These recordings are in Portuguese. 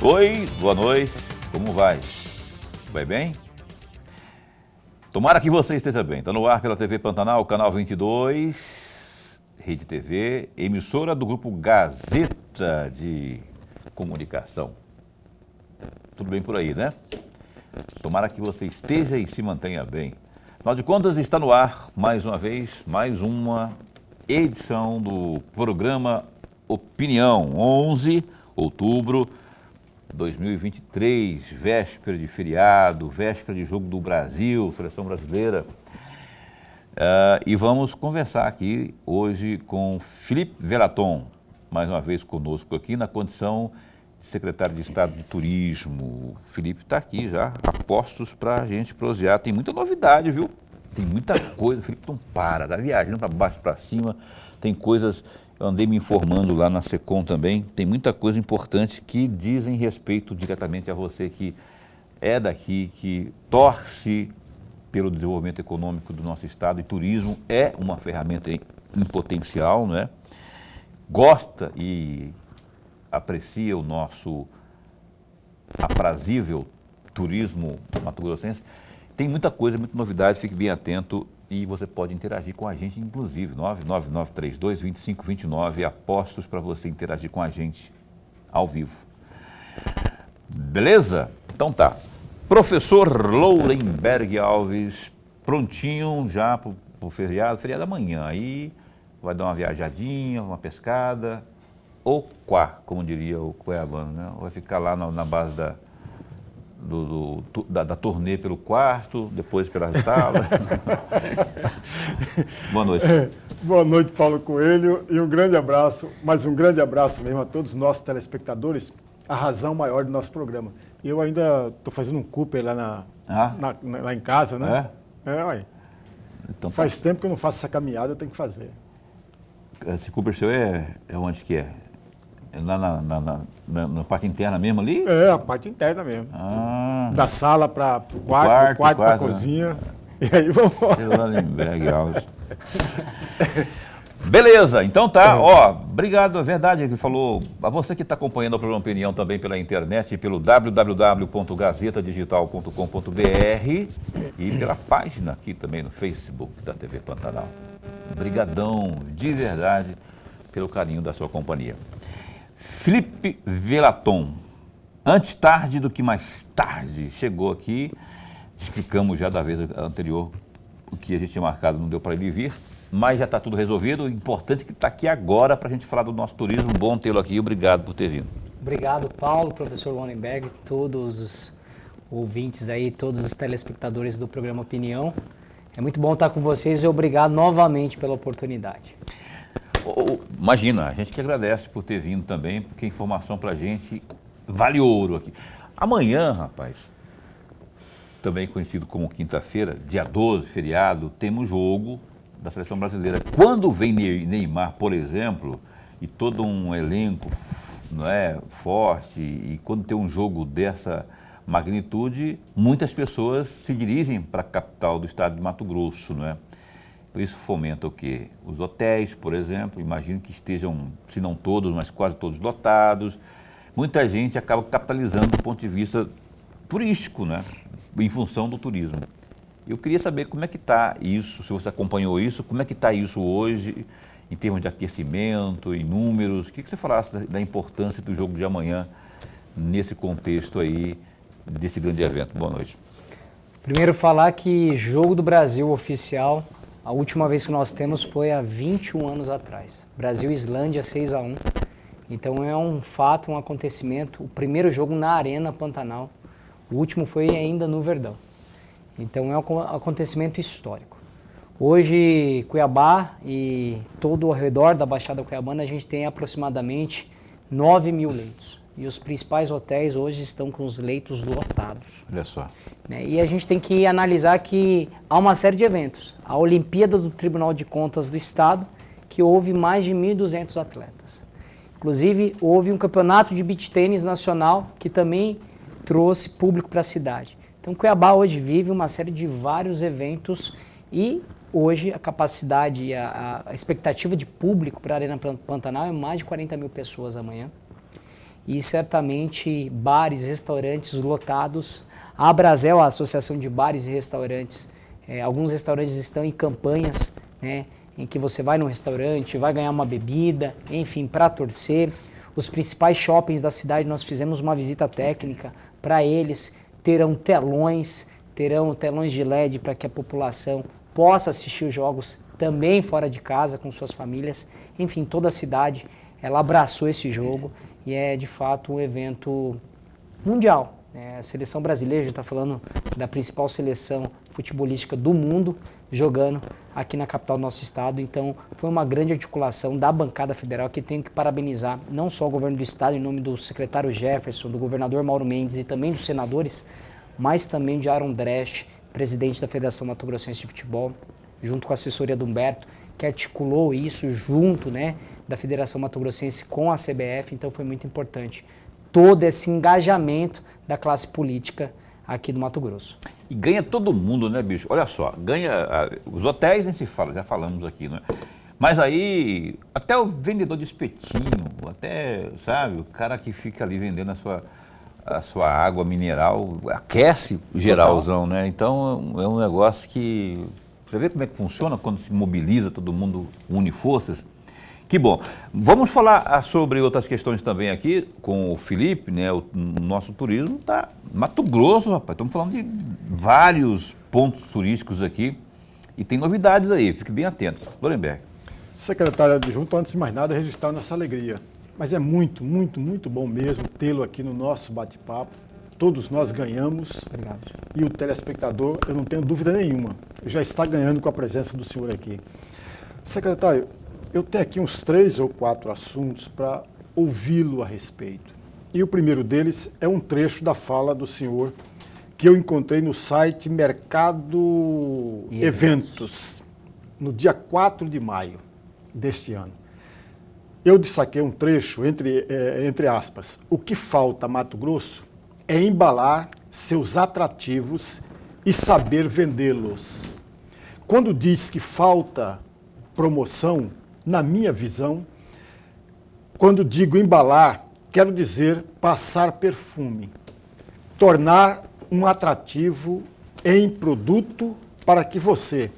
Oi, boa noite, como vai? Vai bem? Tomara que você esteja bem. Está no ar pela TV Pantanal, canal 22, Rede TV, emissora do Grupo Gazeta de Comunicação. Tudo bem por aí, né? Tomara que você esteja e se mantenha bem. Afinal de contas, está no ar, mais uma vez, mais uma edição do programa Opinião, 11 de outubro de 2023, véspera de feriado, véspera de jogo do Brasil, seleção brasileira. E vamos conversar aqui hoje com Felipe Velaton, mais uma vez conosco aqui na condição de secretário de Estado de Turismo. O Felipe está aqui já, a postos para a gente prosear. Tem muita novidade, viu? Tem muita coisa. O Felipe não para, tá viajando para baixo, para cima. Tem coisas, eu andei me informando lá na SECOM também, tem muita coisa importante que dizem respeito diretamente a você que é daqui, que torce pelo desenvolvimento econômico do nosso estado, e turismo é uma ferramenta em potencial, não é? Gosta e aprecia o nosso aprazível turismo mato-grossense. Tem muita coisa, muita novidade, fique bem atento e você pode interagir com a gente, inclusive, 99932-2529, apostos para você interagir com a gente ao vivo. Beleza? Então tá. Professor Lourenberg Alves, prontinho já para o feriado amanhã. Aí vai dar uma viajadinha, uma pescada, ou quá, como diria o cuiabano, né? Vai ficar lá na base da turnê pelo quarto, depois pela sala. Boa noite. Boa noite, Paulo Coelho, e um grande abraço, mas um grande abraço mesmo a todos os nossos telespectadores, a razão maior do nosso programa. Eu ainda estou fazendo um Cooper lá, lá em casa, né? Ué. Então, faz tempo que eu não faço essa caminhada, eu tenho que fazer. Esse Cooper seu é onde que é? É lá na parte interna mesmo ali? É, a parte interna mesmo. Da sala para o quarto para a cozinha. E aí vamos embora. Beleza, então tá. Obrigado, é verdade que falou. A você que está acompanhando o programa Opinião também pela internet, pelo www.gazetadigital.com.br e pela página aqui também no Facebook da TV Pantanal. Obrigadão, de verdade, pelo carinho da sua companhia. Felipe Velaton, antes tarde do que mais tarde, chegou aqui, explicamos já da vez anterior o que a gente tinha marcado, não deu para ele vir, mas já está tudo resolvido, o importante é que está aqui agora para a gente falar do nosso turismo, bom tê-lo aqui, obrigado por ter vindo. Obrigado, Paulo, professor Lourenberg, todos os ouvintes aí, todos os telespectadores do programa Opinião, é muito bom estar com vocês e obrigado novamente pela oportunidade. Imagina, a gente que agradece por ter vindo também, porque a informação pra gente vale ouro aqui. Amanhã, rapaz, também conhecido como quinta-feira, dia 12, feriado, temos jogo da seleção brasileira. Quando vem Neymar, por exemplo, e todo um elenco, não é, forte, e quando tem um jogo dessa magnitude, muitas pessoas se dirigem para a capital do estado de Mato Grosso, não é? Isso fomenta o quê? Os hotéis, por exemplo, imagino que estejam, se não todos, mas quase todos lotados. Muita gente acaba capitalizando do ponto de vista turístico, né? Em função do turismo. Eu queria saber como é que está isso, se você acompanhou isso, como é que está isso hoje, em termos de aquecimento, em números. Queria que você falasse da importância do jogo de amanhã nesse contexto aí, desse grande evento. Boa noite. Primeiro falar que jogo do Brasil oficial, a última vez que nós temos foi há 21 anos atrás. Brasil e Islândia 6-1. Então é um fato, um acontecimento. O primeiro jogo na Arena Pantanal. O último foi ainda no Verdão. Então é um acontecimento histórico. Hoje, Cuiabá e todo ao redor da Baixada Cuiabana, a gente tem aproximadamente 9.000 leitos. E os principais hotéis hoje estão com os leitos lotados. Olha só. E a gente tem que analisar que há uma série de eventos. A Olimpíada do Tribunal de Contas do Estado, que houve mais de 1.200 atletas. Inclusive, houve um campeonato de beach tênis nacional que também trouxe público para a cidade. Então, Cuiabá hoje vive uma série de vários eventos e hoje a capacidade e a expectativa de público para a Arena Pantanal é mais de 40.000 pessoas amanhã. e certamente bares, restaurantes lotados. A Abrazel, a Associação de Bares e Restaurantes, alguns restaurantes estão em campanhas, né, em que você vai no restaurante, vai ganhar uma bebida, enfim, para torcer. Os principais shoppings da cidade, nós fizemos uma visita técnica para eles, terão telões de LED para que a população possa assistir os jogos também fora de casa, com suas famílias. Enfim, toda a cidade, ela abraçou esse jogo e é de fato um evento mundial. A seleção brasileira, a gente está falando da principal seleção futebolística do mundo, jogando aqui na capital do nosso estado. Então, foi uma grande articulação da bancada federal, que tenho que parabenizar não só o governo do estado, em nome do secretário Jefferson, do governador Mauro Mendes e também dos senadores, mas também de Aaron Dresch, presidente da Federação Mato Grossense de Futebol, junto com a assessoria do Humberto, que articulou isso junto, né, da Federação Mato Grossense com a CBF. Então, foi muito importante todo esse engajamento da classe política aqui do Mato Grosso. E ganha todo mundo, né, bicho? Olha só, ganha os hotéis, nem se fala, já falamos aqui, né? Mas aí, até o vendedor de espetinho, até, sabe, o cara que fica ali vendendo a sua água mineral, aquece o geralzão, né? Então, é um negócio que... Você vê como é que funciona quando se mobiliza, todo mundo une forças? Que bom. Vamos falar sobre outras questões também aqui com o Felipe, né? O nosso turismo está Mato Grosso, rapaz. Estamos falando de vários pontos turísticos aqui e tem novidades aí. Fique bem atento. Lorenberg. Secretário adjunto, antes de mais nada, registrar nossa alegria. Mas é muito, muito, muito bom mesmo tê-lo aqui no nosso bate-papo. Todos nós ganhamos. Obrigado. E o telespectador, eu não tenho dúvida nenhuma, já está ganhando com a presença do senhor aqui. Secretário, eu tenho aqui uns 3 ou 4 assuntos para ouvi-lo a respeito. E o primeiro deles é um trecho da fala do senhor que eu encontrei no site Mercado Eventos, no dia 4 de maio deste ano. Eu destaquei um trecho, entre aspas, o que falta a Mato Grosso é embalar seus atrativos e saber vendê-los. Quando diz que falta promoção, na minha visão, quando digo embalar, quero dizer passar perfume, tornar um atrativo em produto para que você,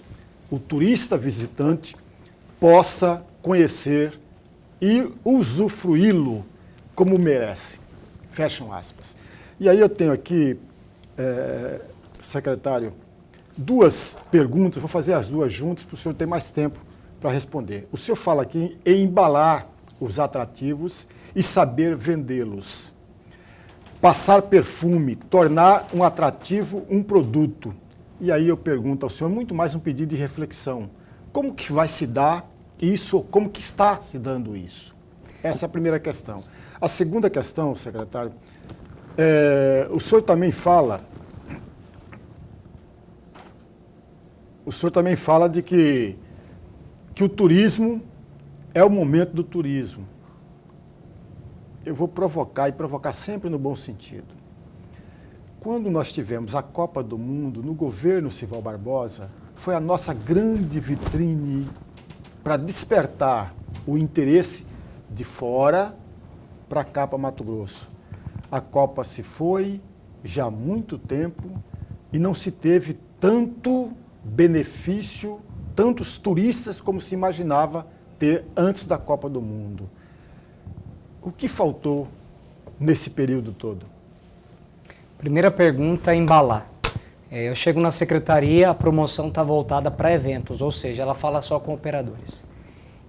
o turista visitante, possa conhecer e usufruí-lo como merece. Fecham aspas. E aí eu tenho aqui, secretário, 2 perguntas, vou fazer as 2 juntas para o senhor ter mais tempo para responder. O senhor fala aqui em embalar os atrativos e saber vendê-los. Passar perfume, tornar um atrativo um produto. E aí eu pergunto ao senhor, muito mais um pedido de reflexão. Como que vai se dar isso, ou como que está se dando isso? Essa é a primeira questão. A segunda questão, secretário, o senhor também fala de que o turismo é o momento do turismo. Eu vou provocar, e provocar sempre no bom sentido. Quando nós tivemos a Copa do Mundo no governo Sival Barbosa, foi a nossa grande vitrine para despertar o interesse de fora para cá, para Mato Grosso. A Copa se foi já há muito tempo e não se teve tanto benefício, tantos turistas como se imaginava ter antes da Copa do Mundo. O que faltou nesse período todo? Primeira pergunta é embalar. Eu chego na secretaria, a promoção está voltada para eventos, ou seja, ela fala só com operadores.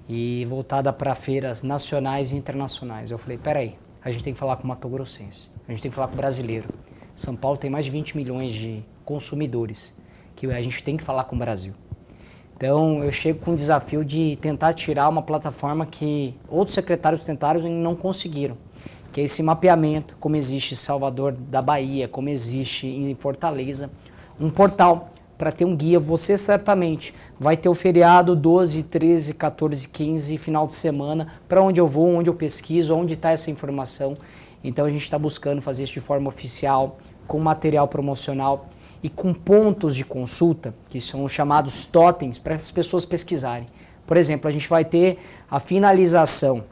E voltada para feiras nacionais e internacionais. Eu falei, peraí, a gente tem que falar com o Mato Grossense, a gente tem que falar com o brasileiro. São Paulo tem mais de 20 milhões de consumidores, que a gente tem que falar com o Brasil. Então, eu chego com o desafio de tentar tirar uma plataforma que outros secretários tentaram e não conseguiram, que é esse mapeamento, como existe em Salvador da Bahia, como existe em Fortaleza, um portal para ter um guia. Você certamente vai ter o feriado 12, 13, 14, 15, final de semana, para onde eu vou, onde eu pesquiso, onde está essa informação. Então, a gente está buscando fazer isso de forma oficial, com material promocional e com pontos de consulta, que são chamados totens, para as pessoas pesquisarem. Por exemplo, a gente vai ter a finalização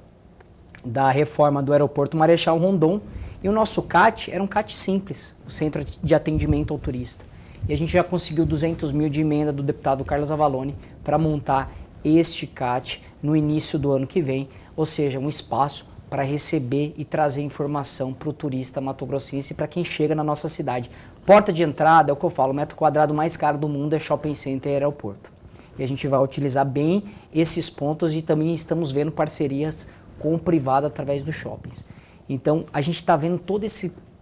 da reforma do aeroporto Marechal Rondon, e o nosso CAT era um CAT simples, o Centro de Atendimento ao Turista. E a gente já conseguiu 200 mil de emenda do deputado Carlos Avalone para montar este CAT no início do ano que vem, ou seja, um espaço para receber e trazer informação para o turista mato-grossense e para quem chega na nossa cidade. Porta de entrada, é o que eu falo, o metro quadrado mais caro do mundo é shopping center e aeroporto. E a gente vai utilizar bem esses pontos e também estamos vendo parcerias com o privado através dos shoppings. Então, a gente está vendo toda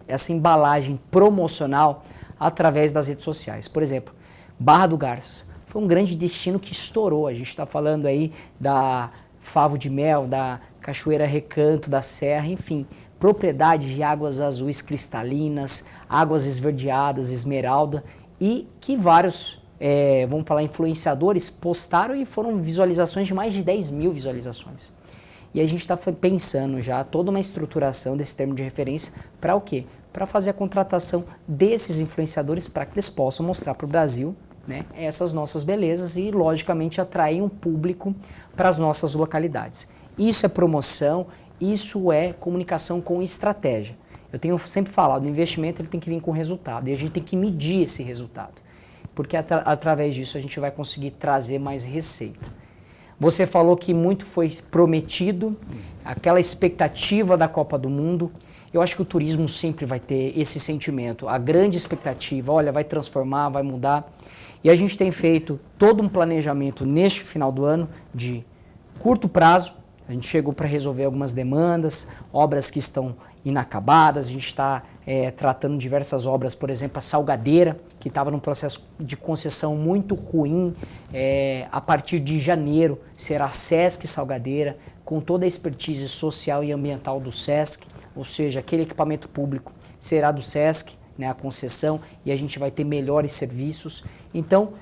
essa embalagem promocional através das redes sociais. Por exemplo, Barra do Garças foi um grande destino que estourou. A gente está falando aí da Favo de Mel, da Cachoeira Recanto, da Serra, enfim, propriedades de águas azuis cristalinas, águas esverdeadas, esmeralda, e que vários, vamos falar, influenciadores postaram e foram visualizações de mais de 10 mil visualizações. E a gente está pensando já toda uma estruturação desse termo de referência para o quê? Para fazer a contratação desses influenciadores para que eles possam mostrar para o Brasil, né, essas nossas belezas e, logicamente, atrair um público para as nossas localidades. Isso é promoção, isso é comunicação com estratégia. Eu tenho sempre falado, o investimento ele tem que vir com resultado e a gente tem que medir esse resultado, porque através disso a gente vai conseguir trazer mais receita. Você falou que muito foi prometido, aquela expectativa da Copa do Mundo. Eu acho que o turismo sempre vai ter esse sentimento, a grande expectativa, olha, vai transformar, vai mudar. E a gente tem feito todo um planejamento neste final do ano de curto prazo. A gente chegou para resolver algumas demandas, obras que estão inacabadas, a gente está tratando diversas obras, por exemplo, a Salgadeira, que estava num processo de concessão muito ruim, a partir de janeiro será Sesc Salgadeira, com toda a expertise social e ambiental do Sesc, ou seja, aquele equipamento público será do Sesc, né, a concessão, e a gente vai ter melhores serviços. Então,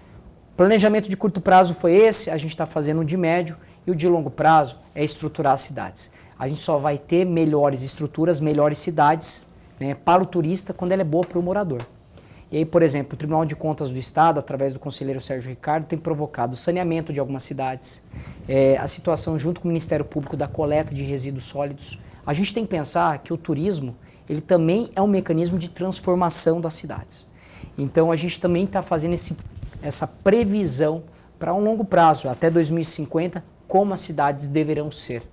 planejamento de curto prazo foi esse, a gente está fazendo o de médio, e o de longo prazo é estruturar as cidades. A gente só vai ter melhores estruturas, melhores cidades, né, para o turista quando ela é boa para o morador. E aí, por exemplo, o Tribunal de Contas do Estado, através do conselheiro Sérgio Ricardo, tem provocado o saneamento de algumas cidades, a situação junto com o Ministério Público da coleta de resíduos sólidos. A gente tem que pensar que o turismo ele também é um mecanismo de transformação das cidades. Então a gente também está fazendo essa previsão para um longo prazo, até 2050, como as cidades deverão ser.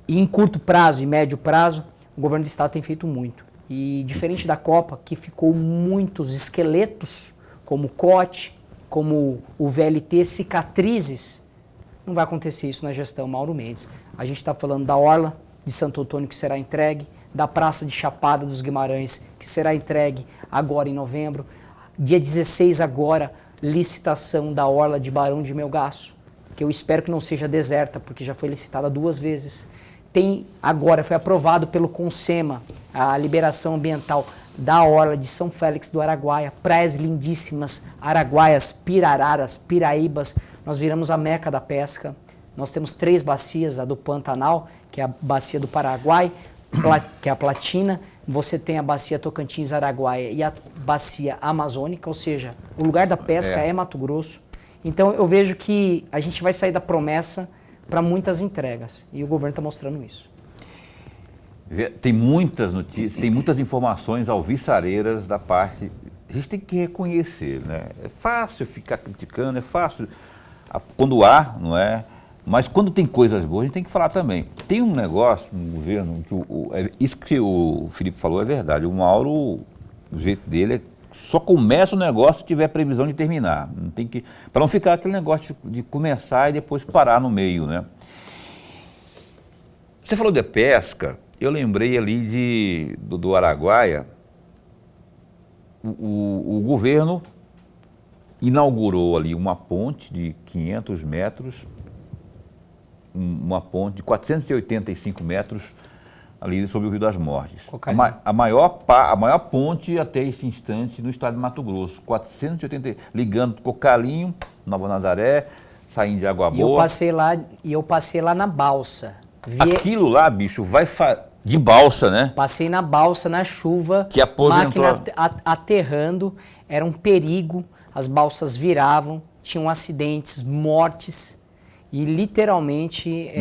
E em curto prazo e médio prazo, o governo do estado tem feito muito. E diferente da Copa, que ficou muitos esqueletos, como o COT, como o VLT, cicatrizes, não vai acontecer isso na gestão Mauro Mendes. A gente está falando da Orla de Santo Antônio, que será entregue, da Praça de Chapada dos Guimarães, que será entregue agora em novembro. Dia 16 agora, licitação da Orla de Barão de Melgaço, que eu espero que não seja deserta, porque já foi licitada 2 vezes. Agora foi aprovado pelo CONSEMA a liberação ambiental da Orla de São Félix do Araguaia, praias lindíssimas, Araguaias, Pirararas, Piraíbas. Nós viramos a meca da pesca. Nós temos 3 bacias, a do Pantanal, que é a bacia do Paraguai, que é a Platina. Você tem a bacia Tocantins-Araguaia e a bacia amazônica, ou seja, o lugar da pesca é Mato Grosso. Então eu vejo que a gente vai sair da promessa para muitas entregas e o governo está mostrando isso. Tem muitas notícias, tem muitas informações alvissareiras da parte. A gente tem que reconhecer, né? É fácil ficar criticando, é fácil quando há, não é? Mas quando tem coisas boas, a gente tem que falar também. Tem um negócio no governo, isso que o Felipe falou é verdade. O Mauro, o jeito dele é só começa o negócio se tiver previsão de terminar. Não tem que, para não ficar aquele negócio de começar e depois parar no meio, né? Você falou de pesca, eu lembrei ali do Araguaia. O governo inaugurou ali uma ponte de 500 metros, uma ponte de 485 metros ali sobre o Rio das Mortes. A maior ponte até esse instante no estado de Mato Grosso, 480, ligando Cocalinho, Nova Nazaré, saindo de Água Boa. E eu passei lá na balsa. Aquilo lá, bicho, de balsa, né? Passei na balsa, na chuva, que aposentou. Máquina aterrando, era um perigo, as balsas viravam, tinham acidentes, mortes. e literalmente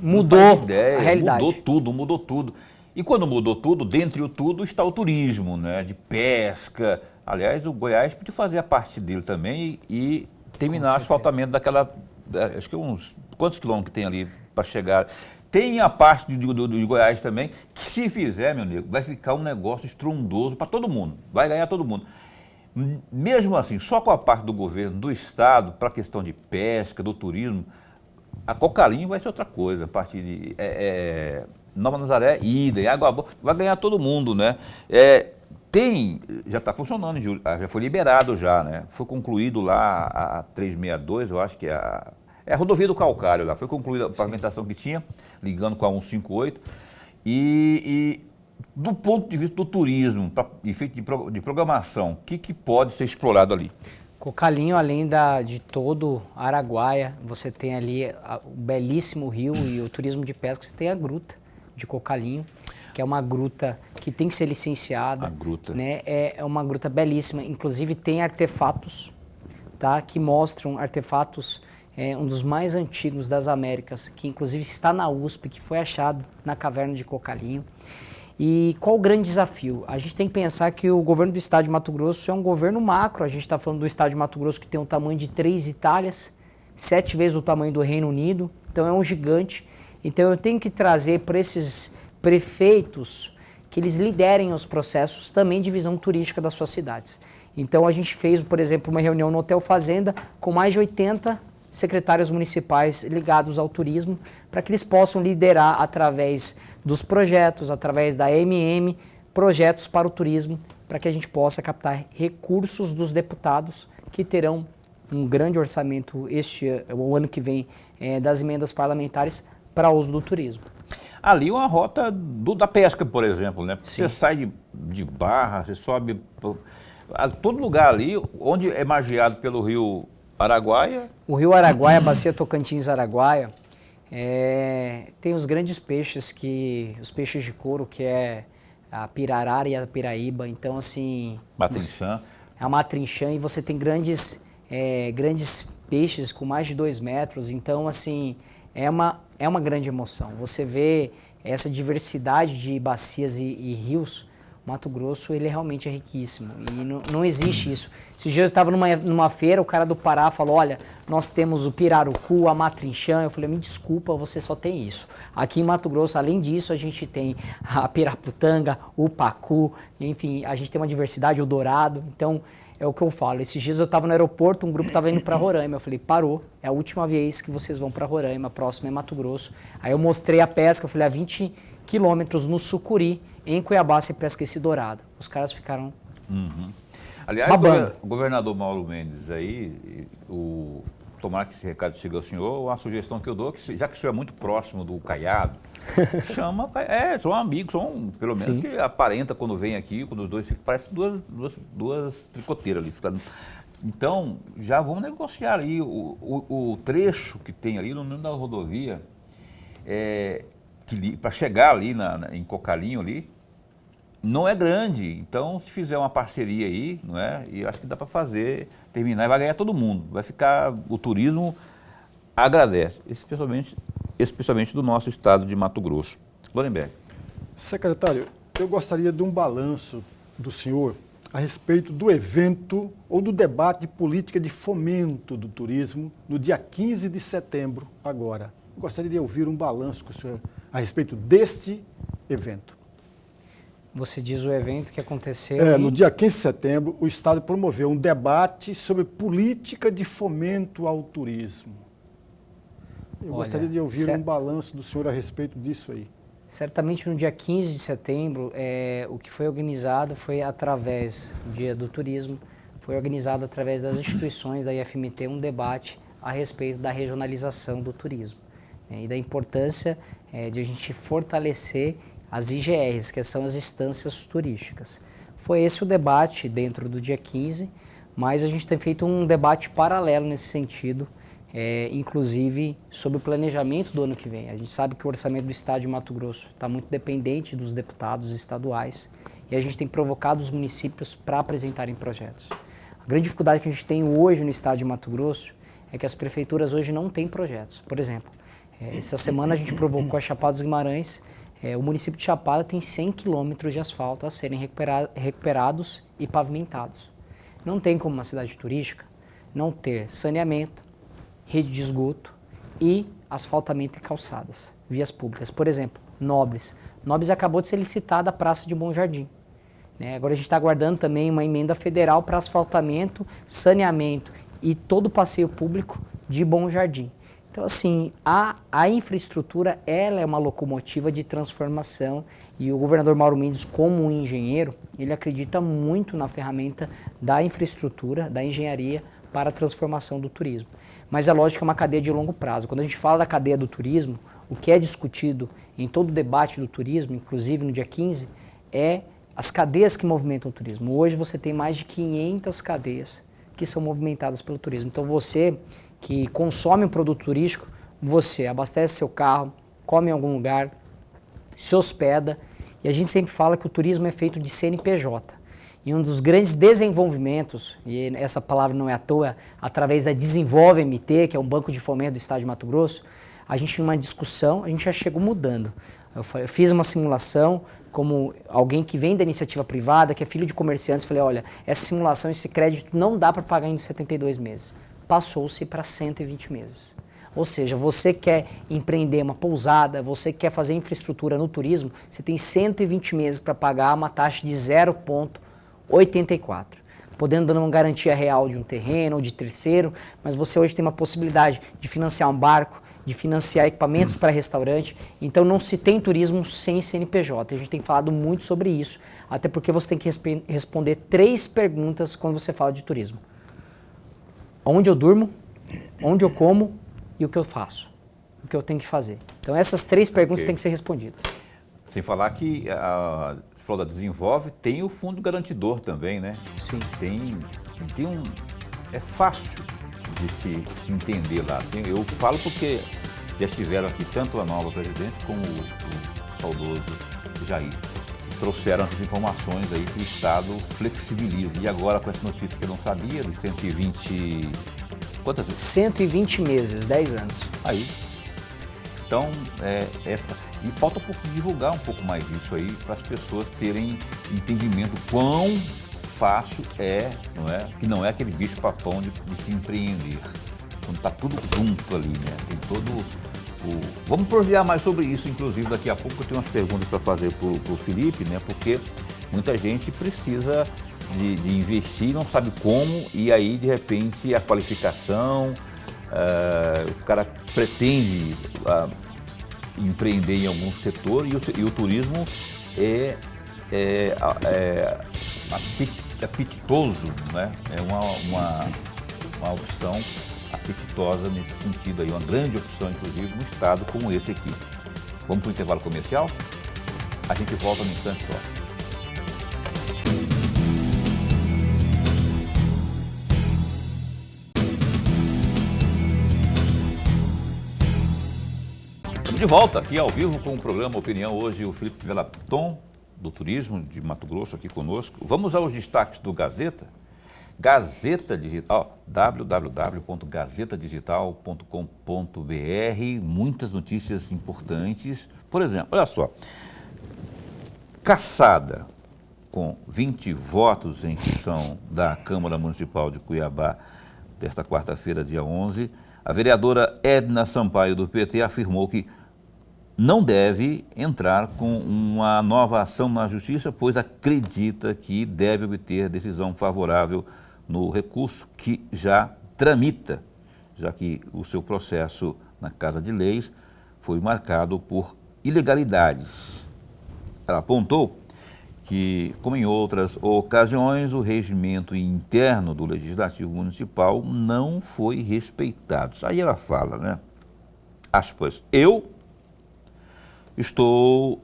mudou a realidade. Mudou tudo. E quando mudou tudo, dentre o tudo está o turismo, né, de pesca. Aliás, o Goiás podia fazer a parte dele também e terminar o asfaltamento daquela, acho que quantos quilômetros que tem ali para chegar. Tem a parte de Goiás também, que se fizer, meu amigo, vai ficar um negócio estrondoso para todo mundo, vai ganhar todo mundo. Mesmo assim, só com a parte do governo, do estado, para a questão de pesca, do turismo, a Cocalinho vai ser outra coisa, a partir de Nova Nazaré, Idem, Água Boa, vai ganhar todo mundo, né? Já está funcionando, já foi liberado já, né? Foi concluído lá a 362, eu acho que é a rodovia do Calcário lá, foi concluída a pavimentação que tinha, ligando com a 158, e do ponto de vista do turismo, efeito de programação, o que pode ser explorado ali? Cocalinho, além de todo Araguaia, você tem ali o belíssimo rio e o turismo de pesca, você tem a gruta de Cocalinho, que é uma gruta que tem que ser licenciada. A gruta. Né? É uma gruta belíssima, inclusive tem artefatos, tá? Que mostram artefatos, um dos mais antigos das Américas, que inclusive está na USP, que foi achado na caverna de Cocalinho. E qual o grande desafio? A gente tem que pensar que o governo do estado de Mato Grosso é um governo macro. A gente está falando do estado de Mato Grosso que tem um tamanho de 3 Itálias, 7 vezes o tamanho do Reino Unido, então é um gigante. Então eu tenho que trazer para esses prefeitos que eles liderem os processos também de visão turística das suas cidades. Então a gente fez, por exemplo, uma reunião no Hotel Fazenda com mais de 80 secretários municipais ligados ao turismo, para que eles possam liderar através dos projetos, através da projetos para o turismo, para que a gente possa captar recursos dos deputados que terão um grande orçamento o ano que vem das emendas parlamentares para uso do turismo. Ali uma rota da pesca, por exemplo, né? Sim. Você sai de Barra, você sobe a todo lugar ali, onde é margeado pelo rio Araguaia. O rio Araguaia, a bacia Tocantins-Araguaia, tem os grandes peixes, os peixes de couro, que é a pirarara e a piraíba. Então, assim... Matrinchã. A matrinchã, e você tem grandes peixes com mais de 2 metros. Então, assim, é uma grande emoção. Você vê essa diversidade de bacias e rios. Mato Grosso, ele realmente é riquíssimo e não existe isso. Esses dias eu estava numa feira, o cara do Pará falou, olha, nós temos o pirarucu, a matrinchã. Eu falei, me desculpa, você só tem isso. Aqui em Mato Grosso, além disso, a gente tem a piraputanga, o pacu, enfim, a gente tem uma diversidade, o dourado. Então, é o que eu falo. Esses dias eu estava no aeroporto, um grupo estava indo para Roraima. Eu falei, parou, é a última vez que vocês vão para Roraima, a próxima é Mato Grosso. Aí eu mostrei a pesca, eu falei, a 20 quilômetros no Sucuri, em Cuiabá, se pesca esse dourado. Os caras ficaram Aliás, o governador Mauro Mendes aí, tomara que esse recado chegue ao senhor, uma sugestão que eu dou, que já que o senhor é muito próximo do Caiado, são amigos, pelo menos Sim. que aparenta quando vem aqui, quando os dois ficam, parece duas tricoteiras ali. Então, já vamos negociar ali o trecho que tem ali no meio da rodovia, para chegar ali em Cocalinho ali, não é grande. Então, se fizer uma parceria aí, não é? E acho que dá para terminar e vai ganhar todo mundo. Vai ficar, o turismo agradece, especialmente do nosso estado de Mato Grosso. Lorenberg. Secretário, eu gostaria de um balanço do senhor a respeito do evento ou do debate de política de fomento do turismo no dia 15 de setembro agora. Eu gostaria de ouvir um balanço com o senhor a respeito deste evento. Você diz o evento que aconteceu... No dia 15 de setembro, o Estado promoveu um debate sobre política de fomento ao turismo. Eu gostaria de ouvir um balanço do senhor a respeito disso aí. Certamente no dia 15 de setembro, o que foi organizado foi através do Dia do Turismo, foi organizado através das instituições da IFMT um debate a respeito da regionalização do turismo, né, e da importância de a gente fortalecer as IGRs, que são as instâncias turísticas. Foi esse o debate dentro do dia 15, mas a gente tem feito um debate paralelo nesse sentido, inclusive sobre o planejamento do ano que vem. A gente sabe que o orçamento do estado de Mato Grosso está muito dependente dos deputados estaduais e a gente tem provocado os municípios para apresentarem projetos. A grande dificuldade que a gente tem hoje no estado de Mato Grosso é que as prefeituras hoje não têm projetos. Por exemplo, essa semana a gente provocou a Chapada dos Guimarães, o município de Chapada tem 100 quilômetros de asfalto a serem recuperados e pavimentados. Não tem como uma cidade turística não ter saneamento, rede de esgoto e asfaltamento e calçadas, vias públicas. Por exemplo, Nobres. Nobres acabou de ser licitada a Praça de Bom Jardim. Agora a gente está aguardando também uma emenda federal para asfaltamento, saneamento e todo o passeio público de Bom Jardim. Então, assim, a infraestrutura, ela é uma locomotiva de transformação e o governador Mauro Mendes, como um engenheiro, ele acredita muito na ferramenta da infraestrutura, da engenharia para a transformação do turismo. Mas é lógico que é uma cadeia de longo prazo. Quando a gente fala da cadeia do turismo, o que é discutido em todo o debate do turismo, inclusive no dia 15, é as cadeias que movimentam o turismo. Hoje você tem mais de 500 cadeias que são movimentadas pelo turismo. Então você que consome um produto turístico, você abastece seu carro, come em algum lugar, se hospeda, e a gente sempre fala que o turismo é feito de CNPJ. E um dos grandes desenvolvimentos, e essa palavra não é à toa, através da Desenvolve MT, que é um banco de fomento do estado de Mato Grosso, a gente numa discussão, a gente já chegou mudando. Eu fiz uma simulação como alguém que vem da iniciativa privada, que é filho de comerciantes, falei, olha, essa simulação, esse crédito não dá para pagar em 72 meses. Passou-se para 120 meses. Ou seja, você quer empreender uma pousada, você quer fazer infraestrutura no turismo, você tem 120 meses para pagar uma taxa de 0,84, podendo dar uma garantia real de um terreno ou de terceiro, mas você hoje tem uma possibilidade de financiar um barco, de financiar equipamentos para restaurante, então não se tem turismo sem CNPJ. A gente tem falado muito sobre isso, até porque você tem que responder 3 perguntas quando você fala de turismo. Onde eu durmo, onde eu como e o que eu faço, o que eu tenho que fazer. Então essas 3 perguntas têm que ser respondidas. Sem falar que você falou da Desenvolve, tem o fundo garantidor também, né? Sim. É fácil de se entender lá. Eu falo porque já estiveram aqui tanto a nova presidente como o saudoso Jair. Trouxeram essas informações aí que o Estado flexibiliza. E agora com essa notícia que eu não sabia, de 120... Quantas vezes? 120 meses, 10 anos. Aí. Então, e falta um pouco divulgar um pouco mais disso aí para as pessoas terem entendimento quão fácil não é? Que não é aquele bicho papão de se empreender. Quando está tudo junto ali, né? Tem todo Vamos prosear mais sobre isso, inclusive daqui a pouco eu tenho umas perguntas para fazer para o Felipe, né? Porque muita gente precisa de investir, não sabe como, e aí de repente a qualificação, o cara pretende empreender em algum setor e o turismo é apetitoso, né? É uma opção apetitosa nesse sentido aí, uma grande opção, inclusive, num estado como esse aqui. Vamos para o intervalo comercial? A gente volta num instante só. Estamos de volta aqui ao vivo com o programa Opinião. Hoje o Felipe Velaton, do Turismo de Mato Grosso, aqui conosco. Vamos aos destaques do Gazeta. Gazeta Digital, www.gazetadigital.com.br, muitas notícias importantes. Por exemplo, olha só, cassada com 20 votos em sessão da Câmara Municipal de Cuiabá, desta quarta-feira, dia 11, a vereadora Edna Sampaio, do PT, afirmou que não deve entrar com uma nova ação na Justiça, pois acredita que deve obter decisão favorável no recurso que já tramita, já que o seu processo na Casa de Leis foi marcado por ilegalidades. Ela apontou que, como em outras ocasiões, o regimento interno do Legislativo Municipal não foi respeitado. Aí ela fala, né? Aspas, eu estou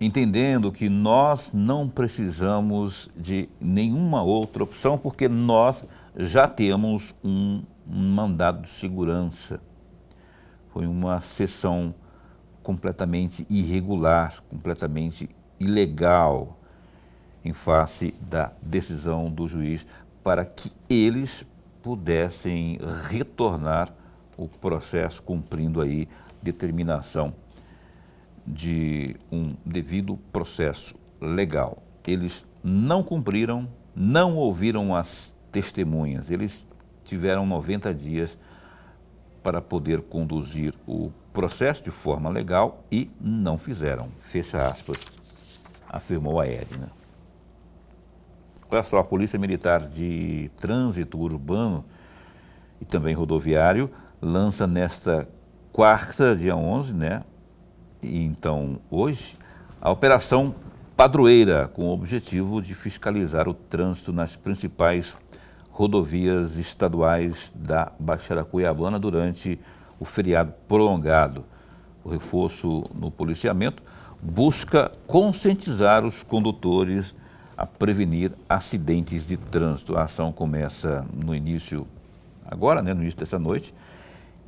entendendo que nós não precisamos de nenhuma outra opção, porque nós já temos um mandado de segurança. Foi uma sessão completamente irregular, completamente ilegal, em face da decisão do juiz, para que eles pudessem retornar o processo cumprindo aí determinação de um devido processo legal. Eles não cumpriram, não ouviram as testemunhas, eles tiveram 90 dias para poder conduzir o processo de forma legal e não fizeram, fecha aspas, afirmou a Edna. Olha só, a Polícia Militar de Trânsito Urbano e também rodoviário lança nesta quarta, dia 11, né? E então, hoje, a Operação Padroeira, com o objetivo de fiscalizar o trânsito nas principais rodovias estaduais da Baixada Cuiabana durante o feriado prolongado. O reforço no policiamento busca conscientizar os condutores a prevenir acidentes de trânsito. A ação começa no início, agora, né, no início dessa noite,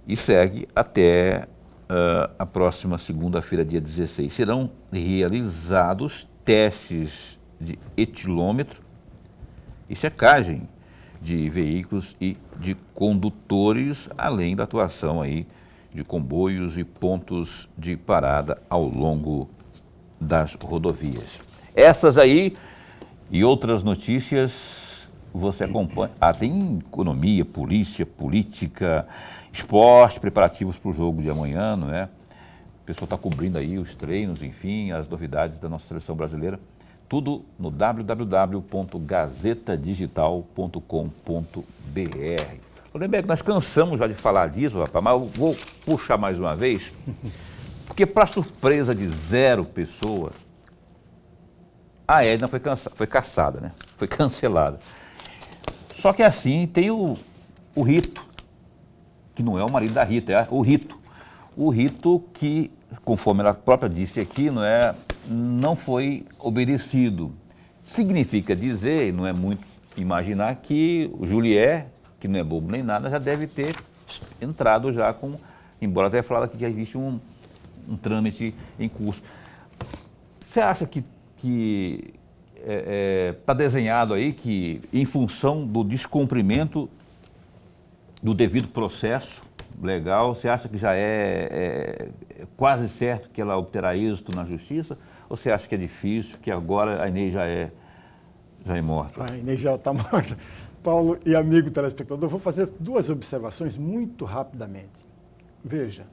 e segue até a próxima segunda-feira, dia 16. Serão realizados testes de etilômetro e checagem de veículos e de condutores, além da atuação aí de comboios e pontos de parada ao longo das rodovias. Essas aí e outras notícias você acompanha. Tem economia, polícia, política, esporte, preparativos para o jogo de amanhã, não é? O pessoal está cobrindo aí os treinos, enfim, as novidades da nossa seleção brasileira. Tudo no www.gazetadigital.com.br. Lindenberg, nós cansamos já de falar disso, rapaz, mas eu vou puxar mais uma vez, porque para surpresa de 0 pessoas, a Edna foi caçada, né? Foi cancelada. Só que assim tem o Rito, que não é o marido da Rita, é o Rito. O Rito que, conforme ela própria disse aqui, não foi obedecido. Significa dizer, não é muito imaginar, que o Juliet, que não é bobo nem nada, já deve ter entrado já com, embora até falado que já existe um trâmite em curso. Você acha que está desenhado aí que, em função do descumprimento do devido processo legal, você acha que já é quase certo que ela obterá êxito na justiça? Ou você acha que é difícil, que agora a Inês já é morta? A Inês já está morta. Paulo e amigo telespectador, eu vou fazer 2 observações muito rapidamente. Veja,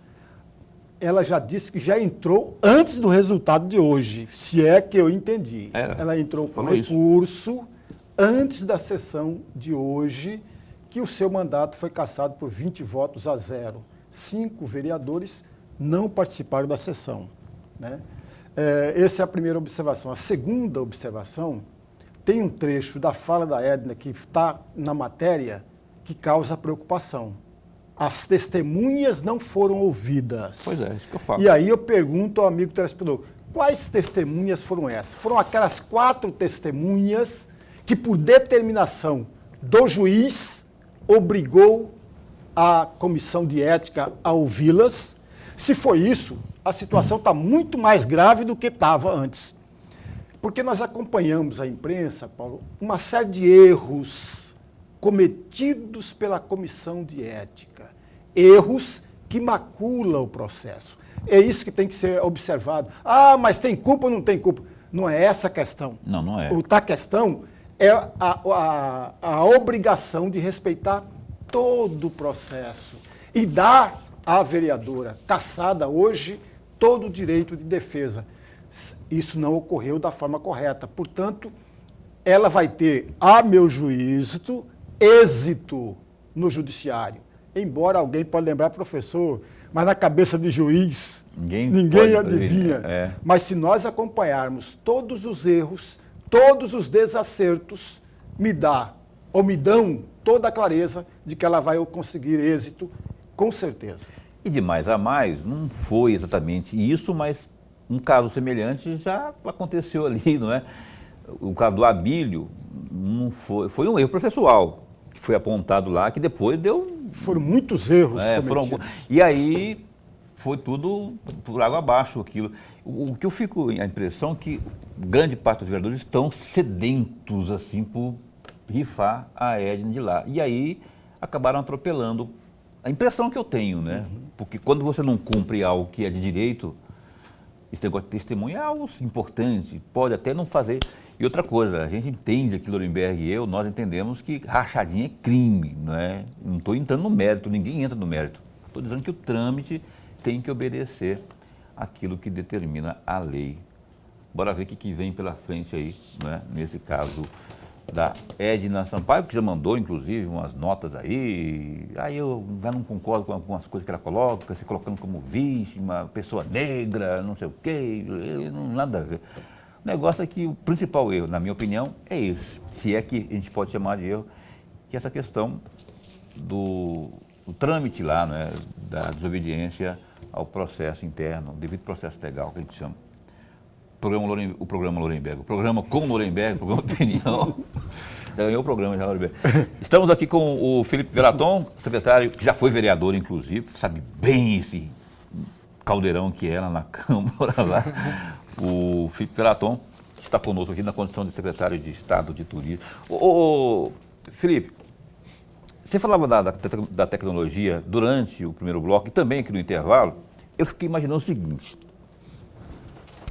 ela já disse que já entrou antes do resultado de hoje, se é que eu entendi. Ela entrou com recurso antes da sessão de hoje, que o seu mandato foi cassado por 20 votos a 0. 5 vereadores não participaram da sessão, né? Essa é a primeira observação. A segunda observação, tem um trecho da fala da Edna que está na matéria que causa preocupação. As testemunhas não foram ouvidas. Pois é, isso que eu falo. E aí eu pergunto ao amigo telespectador, quais testemunhas foram essas? Foram aquelas 4 testemunhas que, por determinação do juiz, obrigou a comissão de ética a ouvi-las. Se foi isso, a situação está muito mais grave do que estava antes. Porque nós acompanhamos a imprensa, Paulo, uma série de erros cometidos pela comissão de ética. Erros que maculam o processo. É isso que tem que ser observado. Mas tem culpa ou não tem culpa? Não é essa a questão. Não é. A questão é a obrigação de respeitar todo o processo e dar à vereadora cassada hoje todo o direito de defesa. Isso não ocorreu da forma correta. Portanto, ela vai ter, a meu juízo, êxito no judiciário. Embora alguém pode lembrar, professor, mas na cabeça de juiz, ninguém adivinha. Mas se nós acompanharmos todos os erros, todos os desacertos, me dão toda a clareza de que ela vai conseguir êxito, com certeza. E de mais a mais, não foi exatamente isso, mas um caso semelhante já aconteceu ali, não é? O caso do Abílio não foi um erro processual que foi apontado lá, que depois deu... Foram muitos erros cometidos. E aí foi tudo por água abaixo aquilo. O que eu fico, a impressão que grande parte dos vereadores estão sedentos assim por rifar a Edna de lá. E aí acabaram atropelando. A impressão que eu tenho, né? Porque quando você não cumpre algo que é de direito, esse negócio de testemunha é algo importante, pode até não fazer. E outra coisa, a gente entende aqui, Lorenberg e eu, nós entendemos que rachadinha é crime, não é? Não estou entrando no mérito, ninguém entra no mérito. Estou dizendo que o trâmite tem que obedecer aquilo que determina a lei. Bora ver o que vem pela frente aí, né? Nesse caso da Edna Sampaio, que já mandou, inclusive, umas notas aí. Aí eu já não concordo com algumas coisas que ela coloca, se colocando como vítima, pessoa negra, não sei o quê, nada a ver. O negócio é que o principal erro, na minha opinião, é esse. Se é que a gente pode chamar de erro, que é essa questão do trâmite lá, né, da desobediência ao processo interno, devido processo legal que a gente chama. O programa Lorenberg, o programa com Lorenberg, o programa Opinião. Já ganhou o programa já, Lorenberg. Estamos aqui com o Felipe Velaton, secretário, que já foi vereador, inclusive, sabe bem esse caldeirão que é lá na Câmara. Lá. O Felipe Velaton está conosco aqui na condição de secretário de Estado de Turismo. Felipe, você falava da tecnologia durante o primeiro bloco e também aqui no intervalo, eu fiquei imaginando o seguinte.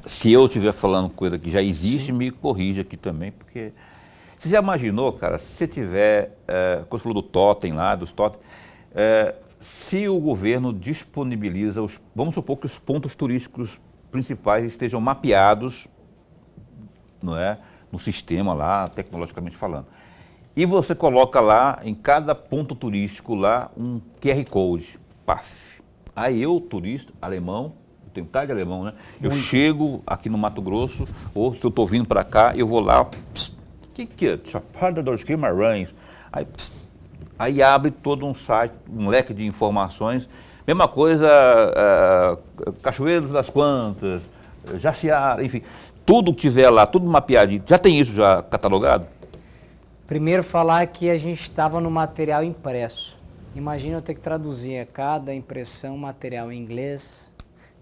Se eu estiver falando coisa que já existe, sim, me corrija aqui também, porque você já imaginou, cara, se você tiver, quando você falou do totem lá, dos totem, se o governo disponibiliza, vamos supor que os pontos turísticos principais estejam mapeados, não é, no sistema lá, tecnologicamente falando, e você coloca lá, em cada ponto turístico lá, um QR Code, paf. Aí eu, turista, alemão, tenho cara de alemão, né? Eu chego aqui no Mato Grosso, ou se eu estou vindo para cá, eu vou lá, o que é? Chapada dos Guimarães. Aí abre todo um site, um leque de informações. Mesma coisa, Cachoeiros das Quantas, Jaciara, enfim. Tudo que tiver lá, tudo mapeadinho. Já tem isso já catalogado? Primeiro falar que a gente estava no material impresso. Imagina eu ter que traduzir a cada impressão material em inglês.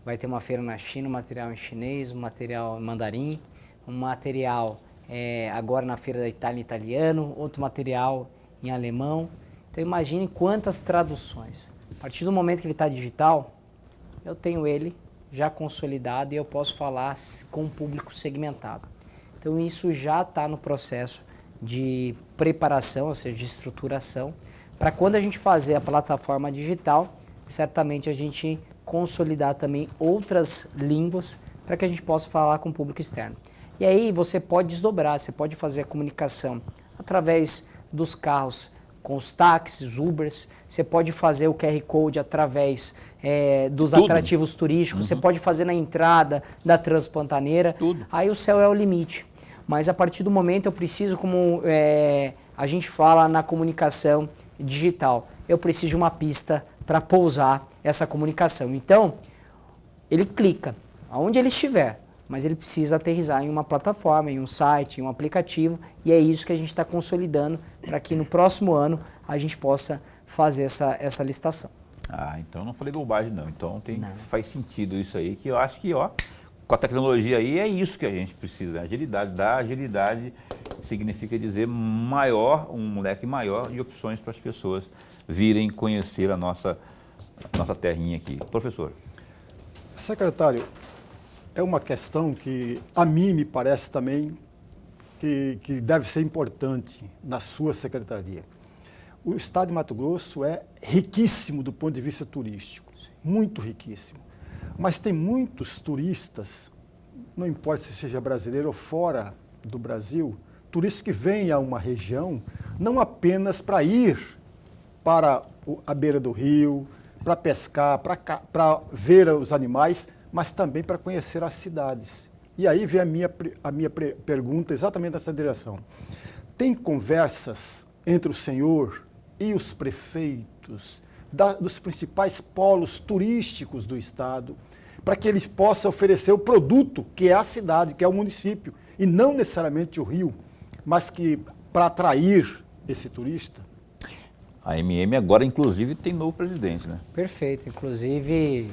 Vai ter uma feira na China, um material em chinês, um material em mandarim, um material agora na feira da Itália em italiano, outro material em alemão. Então imagine quantas traduções. A partir do momento que ele está digital, eu tenho ele já consolidado e eu posso falar com um público segmentado. Então isso já está no processo de preparação, ou seja, de estruturação, para quando a gente fazer a plataforma digital, certamente a gente consolidar também outras línguas para que a gente possa falar com o público externo. E aí você pode desdobrar, você pode fazer a comunicação através dos carros com os táxis, Ubers, você pode fazer o QR Code através dos atrativos turísticos, você pode fazer na entrada da Transpantaneira, aí o céu é o limite. Mas a partir do momento eu preciso, como a gente fala na comunicação digital, eu preciso de uma pista para pousar essa comunicação. Então, ele clica aonde ele estiver, mas ele precisa aterrissar em uma plataforma, em um site, em um aplicativo, e é isso que a gente está consolidando para que no próximo ano a gente possa fazer essa licitação. Ah, então não falei bobagem não. Então faz sentido isso aí, que eu acho que com a tecnologia aí é isso que a gente precisa, agilidade. Da agilidade significa dizer um leque maior de opções para as pessoas virem conhecer a nossa terrinha aqui. Professor. Secretário, é uma questão que a mim me parece também que deve ser importante na sua secretaria. O estado de Mato Grosso é riquíssimo do ponto de vista turístico, muito riquíssimo. Mas tem muitos turistas, não importa se seja brasileiro ou fora do Brasil, turistas que vêm a uma região não apenas para ir para a beira do rio, para pescar, para ver os animais, mas também para conhecer as cidades. E aí vem a minha pergunta exatamente nessa direção. Tem conversas entre o senhor e os prefeitos dos principais polos turísticos do estado, para que eles possam oferecer o produto que é a cidade, que é o município, e não necessariamente o rio, mas que para atrair esse turista? A MM agora, inclusive, tem novo presidente, né? Perfeito. Inclusive,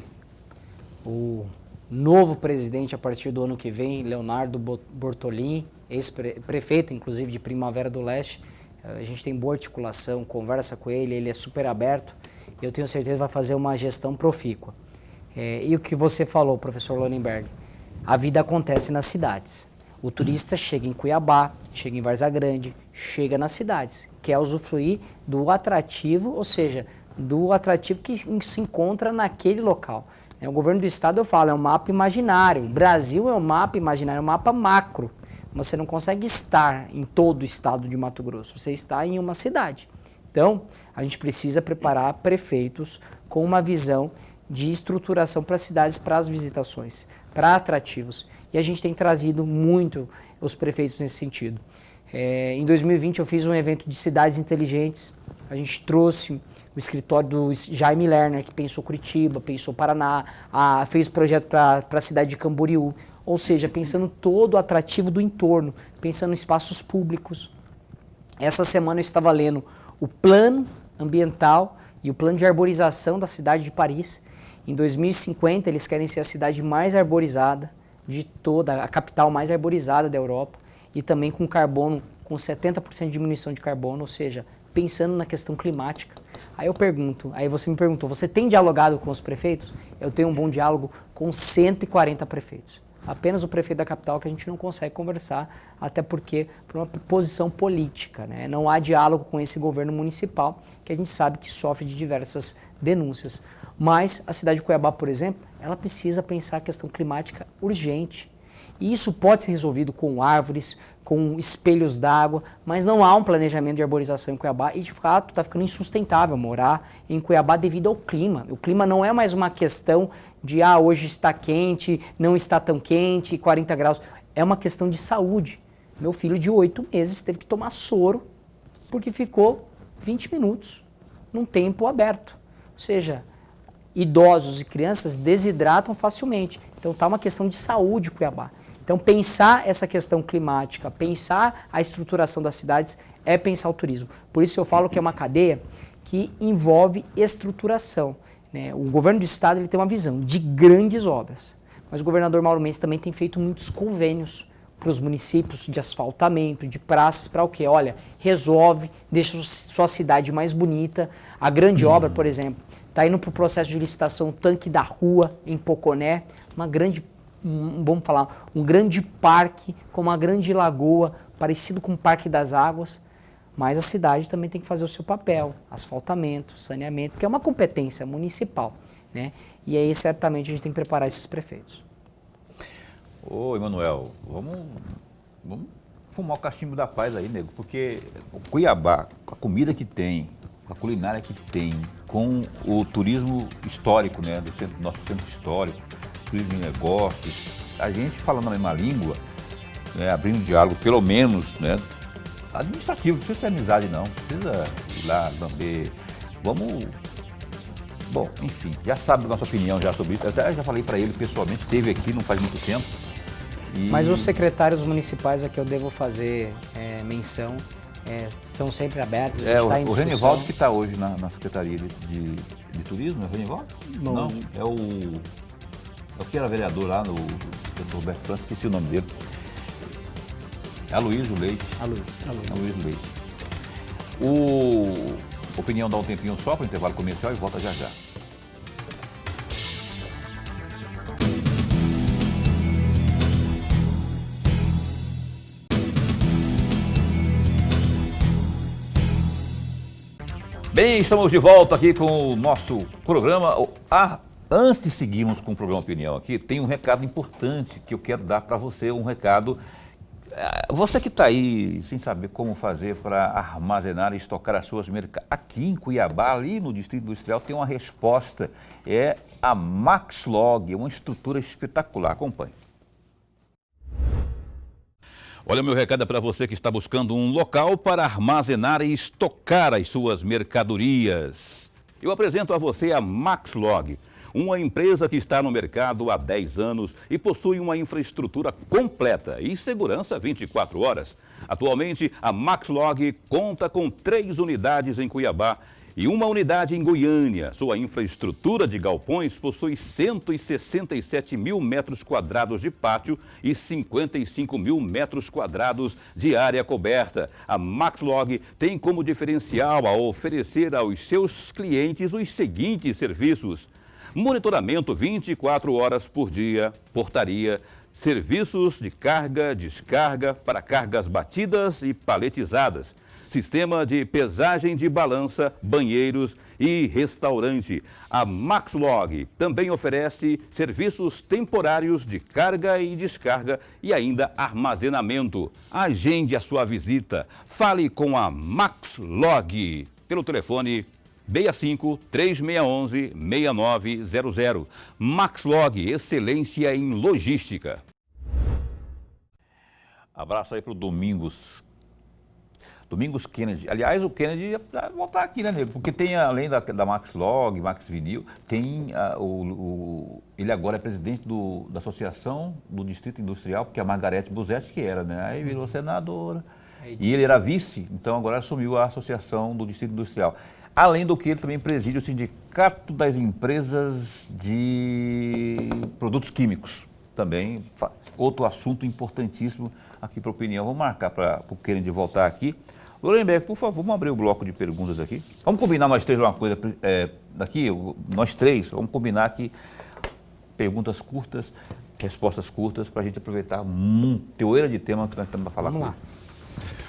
o novo presidente, a partir do ano que vem, Leonardo Bortolin, ex-prefeito, inclusive, de Primavera do Leste, a gente tem boa articulação, conversa com ele, ele é super aberto, eu tenho certeza que vai fazer uma gestão profícua. E o que você falou, professor Lonenberg, a vida acontece nas cidades. O turista chega em Cuiabá, chega em Várzea Grande, chega nas cidades, quer usufruir do atrativo, ou seja, do atrativo que se encontra naquele local. O governo do estado, eu falo, é um mapa imaginário. O Brasil é um mapa imaginário, é um mapa macro. Você não consegue estar em todo o estado de Mato Grosso, você está em uma cidade. Então, a gente precisa preparar prefeitos com uma visão de estruturação para as cidades, para as visitações, para atrativos. E a gente tem trazido muito os prefeitos nesse sentido. Em 2020 eu fiz um evento de cidades inteligentes, a gente trouxe o escritório do Jaime Lerner, que pensou Curitiba, pensou Paraná, fez projeto para a cidade de Camboriú, ou seja, pensando todo o atrativo do entorno, pensando em espaços públicos. Essa semana eu estava lendo o plano ambiental e o plano de arborização da cidade de Paris. Em 2050 eles querem ser a cidade mais arborizada de toda, a capital mais arborizada da Europa, e também com carbono, com 70% de diminuição de carbono, ou seja, pensando na questão climática. Aí você me perguntou, você tem dialogado com os prefeitos? Eu tenho um bom diálogo com 140 prefeitos. Apenas o prefeito da capital que a gente não consegue conversar, até porque por uma posição política, né? Não há diálogo com esse governo municipal, que a gente sabe que sofre de diversas denúncias. Mas a cidade de Cuiabá, por exemplo, ela precisa pensar a questão climática urgente. E isso pode ser resolvido com árvores, com espelhos d'água, mas não há um planejamento de arborização em Cuiabá e, de fato, está ficando insustentável morar em Cuiabá devido ao clima. O clima não é mais uma questão de, hoje está quente, não está tão quente, 40 graus. É uma questão de saúde. Meu filho de 8 meses teve que tomar soro porque ficou 20 minutos num tempo aberto. Ou seja, idosos e crianças desidratam facilmente. Então está uma questão de saúde Cuiabá. Então pensar essa questão climática, pensar a estruturação das cidades é pensar o turismo. Por isso eu falo que é uma cadeia que envolve estruturação, né? O governo do estado ele tem uma visão de grandes obras, mas o governador Mauro Mendes também tem feito muitos convênios para os municípios de asfaltamento, de praças, para o quê? Olha, resolve, deixa sua cidade mais bonita. A grande obra, por exemplo, está indo para o processo de licitação Tanque da Rua, em Poconé, um grande parque com uma grande lagoa, parecido com o Parque das Águas, mas a cidade também tem que fazer o seu papel, asfaltamento, saneamento, que é uma competência municipal, né? E aí certamente a gente tem que preparar esses prefeitos. Ô, Emanuel, vamos fumar o cachimbo da paz aí, nego, porque o Cuiabá, com a comida que tem, com a culinária que tem, com o turismo histórico, né, do nosso centro histórico, turismo de negócios, a gente falando a mesma língua, né, abrindo diálogo, pelo menos, né, administrativo, não precisa ser amizade não, precisa ir lá, lamber, bom, enfim, já sabe da nossa opinião já sobre isso, até já falei para ele pessoalmente, esteve aqui não faz muito tempo. Mas os secretários municipais a que eu devo fazer menção, estão sempre abertos, a gente está em discussão. O Renivaldo que está hoje na Secretaria de Turismo, é o Renivaldo? Não, é o que era vereador lá no Dr. Roberto França, esqueci o nome dele. É Aloysio Leite. Aloysio Leite. Opinião dá um tempinho só para o intervalo comercial e volta já já. Bem, estamos de volta aqui com o nosso programa. Antes de seguirmos com o programa Opinião aqui, tem um recado importante que eu quero dar para você, um recado. Você que está aí sem saber como fazer para armazenar e estocar as suas mercadorias. Aqui em Cuiabá, ali no Distrito Industrial, tem uma resposta. É a Maxlog, uma estrutura espetacular. Acompanhe. Olha, meu recado é para você que está buscando um local para armazenar e estocar as suas mercadorias. Eu apresento a você a Maxlog, uma empresa que está no mercado há 10 anos e possui uma infraestrutura completa e segurança 24 horas. Atualmente, a Maxlog conta com 3 unidades em Cuiabá e uma unidade em Goiânia. Sua infraestrutura de galpões possui 167 mil metros quadrados de pátio e 55 mil metros quadrados de área coberta. A Maxlog tem como diferencial a oferecer aos seus clientes os seguintes serviços: monitoramento 24 horas por dia, portaria, serviços de carga, descarga para cargas batidas e paletizadas, sistema de pesagem de balança, banheiros e restaurante. A Maxlog também oferece serviços temporários de carga e descarga e ainda armazenamento. Agende a sua visita. Fale com a Maxlog pelo telefone 65-3611-6900. Maxlog, excelência em logística. Abraço aí para o Domingos Kennedy. Aliás, o Kennedy vai voltar aqui, né, nego? Porque tem, além da Maxlog, Max Vinil, tem ele agora é presidente da Associação do Distrito Industrial, porque a Margarete Busetti que era, né? Aí virou senadora. E ele era vice, então agora assumiu a Associação do Distrito Industrial. Além do que ele também preside o Sindicato das Empresas de Produtos Químicos. Também outro assunto importantíssimo aqui para a opinião. Vamos marcar para o Kennedy voltar aqui. Lorenberg, por favor, vamos abrir o bloco de perguntas aqui. Vamos combinar nós três uma coisa daqui, nós três, vamos combinar aqui perguntas curtas, respostas curtas, para a gente aproveitar teoria de tema que nós estamos para falar. Vamos lá.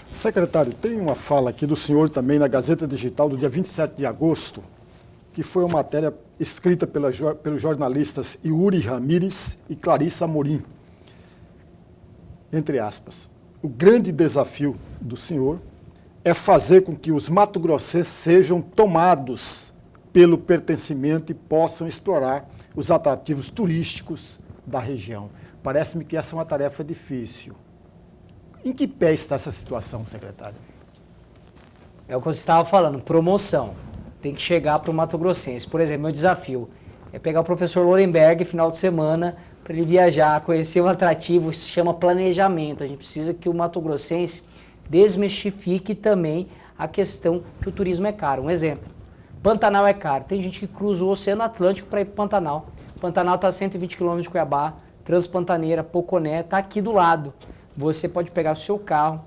Secretário, tem uma fala aqui do senhor também na Gazeta Digital do dia 27 de agosto, que foi uma matéria escrita pelos jornalistas Yuri Ramírez e Clarissa Amorim. Entre aspas, o grande desafio do senhor é fazer com que os mato-grossenses sejam tomados pelo pertencimento e possam explorar os atrativos turísticos da região. Parece-me que essa é uma tarefa difícil. Em que pé está essa situação, secretário? É o que eu estava falando, promoção. Tem que chegar para o Mato Grossense. Por exemplo, meu desafio é pegar o professor Lorenberg final de semana para ele viajar, conhecer um atrativo, se chama planejamento. A gente precisa que o Mato Grossense desmistifique também a questão que o turismo é caro. Um exemplo, Pantanal é caro. Tem gente que cruza o Oceano Atlântico para ir para Pantanal. Pantanal está a 120 km de Cuiabá, Transpantaneira, Poconé, está aqui do lado. Você pode pegar o seu carro,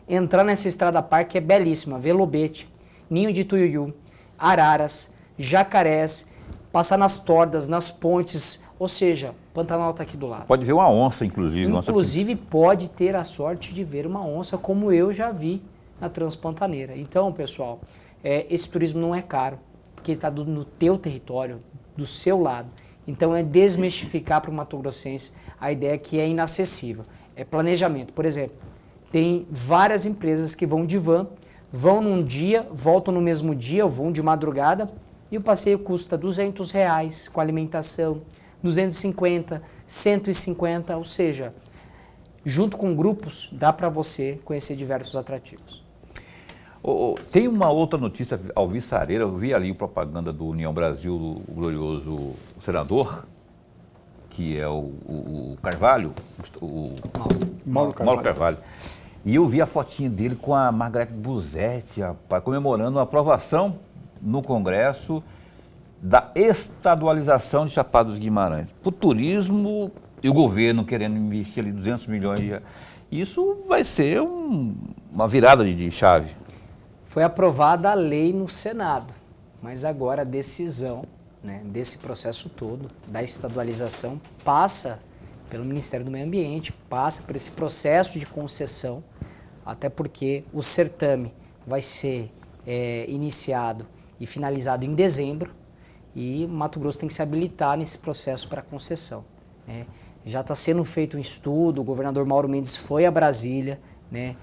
entrar nessa estrada par que é belíssima, Velobete, Ninho de Tuiuiu, Araras, Jacarés, passar nas tordas, nas pontes, ou seja, Pantanal está aqui do lado. Pode ver uma onça, inclusive. Inclusive pode ter a sorte de ver uma onça, como eu já vi na Transpantaneira. Então, pessoal, esse turismo não é caro, porque está no teu território, do seu lado. Então é desmistificar para o Mato Grossense a ideia que é inacessível. É planejamento. Por exemplo, tem várias empresas que vão de van, vão num dia, voltam no mesmo dia, ou vão de madrugada, e o passeio custa R$200 com alimentação, 250, 150, ou seja, junto com grupos, dá para você conhecer diversos atrativos. Tem uma outra notícia, alvissareira, eu vi ali a propaganda do União Brasil, o glorioso senador, que é o Carvalho, Mauro Carvalho. E eu vi a fotinha dele com a Margarete Busetti, rapaz, comemorando a aprovação no Congresso da estadualização de Chapada dos Guimarães. Para o turismo e o governo querendo investir ali 200 milhões de reais. Isso vai ser uma virada de chave. Foi aprovada a lei no Senado, mas agora a decisão, né, desse processo todo, da estadualização, passa pelo Ministério do Meio Ambiente, passa por esse processo de concessão, até porque o certame vai ser iniciado e finalizado em dezembro e Mato Grosso tem que se habilitar nesse processo para concessão, né. Já está sendo feito um estudo, o governador Mauro Mendes foi a Brasília, né,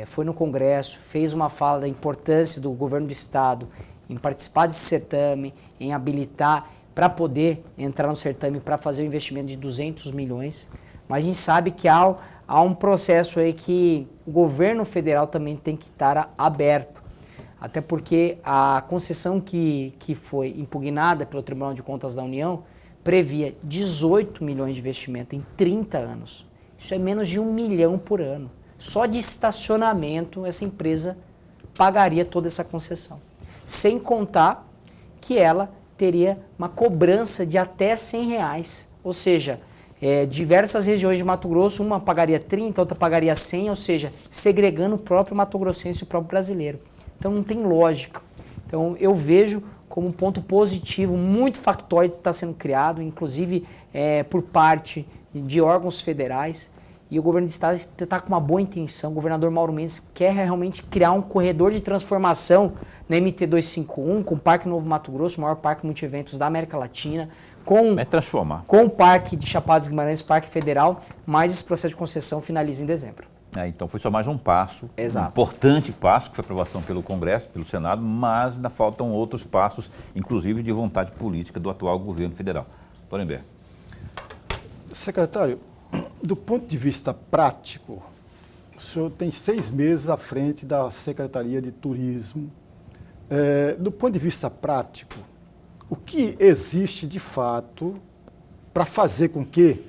foi no Congresso, fez uma fala da importância do governo do Estado em participar desse certame, em habilitar para poder entrar no certame para fazer um investimento de 200 milhões. Mas a gente sabe que há um processo aí que o governo federal também tem que estar aberto. Até porque a concessão que foi impugnada pelo Tribunal de Contas da União previa 18 milhões de investimento em 30 anos. Isso é menos de 1 milhão por ano. Só de estacionamento essa empresa pagaria toda essa concessão. sem contar que ela teria uma cobrança de até R$100, ou seja, diversas regiões de Mato Grosso, uma pagaria 30, outra pagaria 100, ou seja, segregando o próprio mato-grossense e o próprio brasileiro. Então não tem lógica. Então eu vejo como um ponto positivo, muito factóide está sendo criado, inclusive por parte de órgãos federais, e o governo do estado está com uma boa intenção. O governador Mauro Mendes quer realmente criar um corredor de transformação na MT-251, com o Parque Novo Mato Grosso, o maior parque multi-eventos da América Latina, com o Parque de Chapada dos Guimarães, Parque Federal, mas esse processo de concessão finaliza em dezembro. Então foi só mais um passo, Exato. Um importante passo, que foi aprovação pelo Congresso, pelo Senado, mas ainda faltam outros passos, inclusive de vontade política do atual governo federal. Lorenberg. Secretário, do ponto de vista prático, o senhor tem 6 meses à frente da Secretaria de Turismo. Do ponto de vista prático, o que existe de fato para fazer com que